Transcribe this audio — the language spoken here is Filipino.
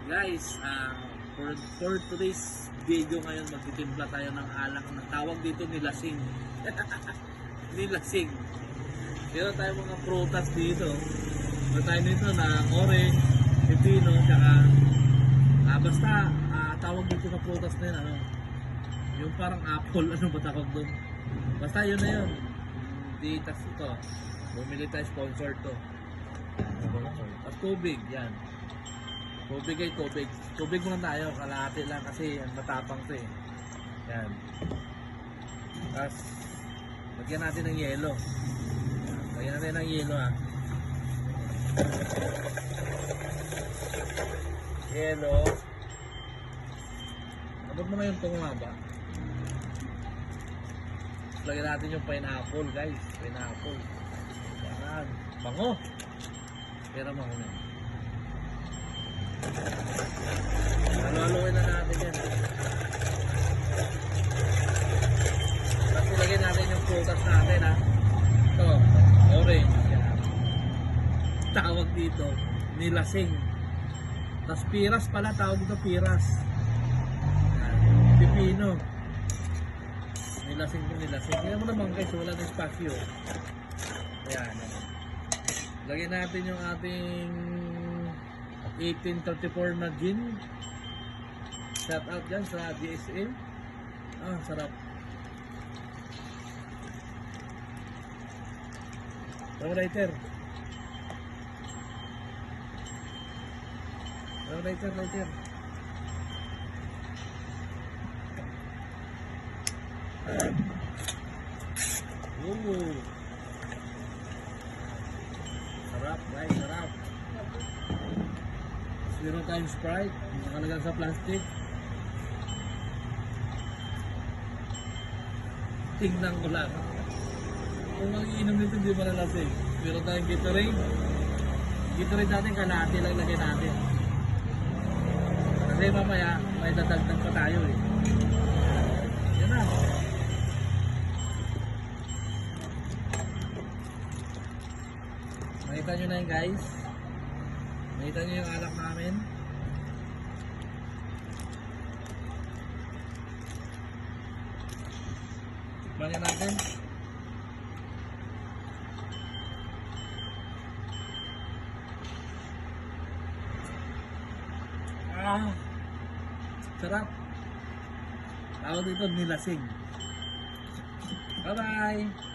Guys, for today's video ngayon, magtitimpla tayo ng alak na tawag dito nilasing. Nilasing. Meron tayo mga prutas dito. Meron tayo dito na orange, pepino, tsaka basta tawag dito na prutas na yun, ano? Yung parang apple, ano ba tawag doon? Basta yun na yun. Hindi tas ito. Bumili tayo, sponsor to. At tubig, yan. Tubig ay tubig. Tubig muna tayo, kalahati lang kasi matapang to eh. Yan. Tapos, lagyan natin ng yelo. Lagyan natin ng yelo ha. Yelo. Abot mo na yung tungo ba? Lagyan natin yung pineapple guys. Pineapple. Yan. Bango. Pero bango na. Halo-haloin na natin yan. Tapos ilagay natin yung prutas natin ha. Ito, orange. Yan. Tawag dito, nilasing. Tapos piras pala, tawag dito piras. Yan. Pipino. Nilasing to nilasing. Kaya mo naman guys, wala na espasyo. Ayan. Lagyan natin yung ating 1834 na gin. Shout out dyan sa DSL. Sarap. Lighter. Lighter. Sarap guys, sarap. Meron tayong Sprite, nakalagay sa plastic. Tingnan ko lang. Kung mag-iinom nito, hindi malalasing. Meron tayong Gatorade. Gatorade natin, kalahati lang lagay natin. Kasi mamaya, may dadagdag pa tayo eh. Yan na. Nakita nyo na yun guys. Nakita nyo yung alak namin. Tikman natin. Sarap. Tawag dito nilasing. Bye bye.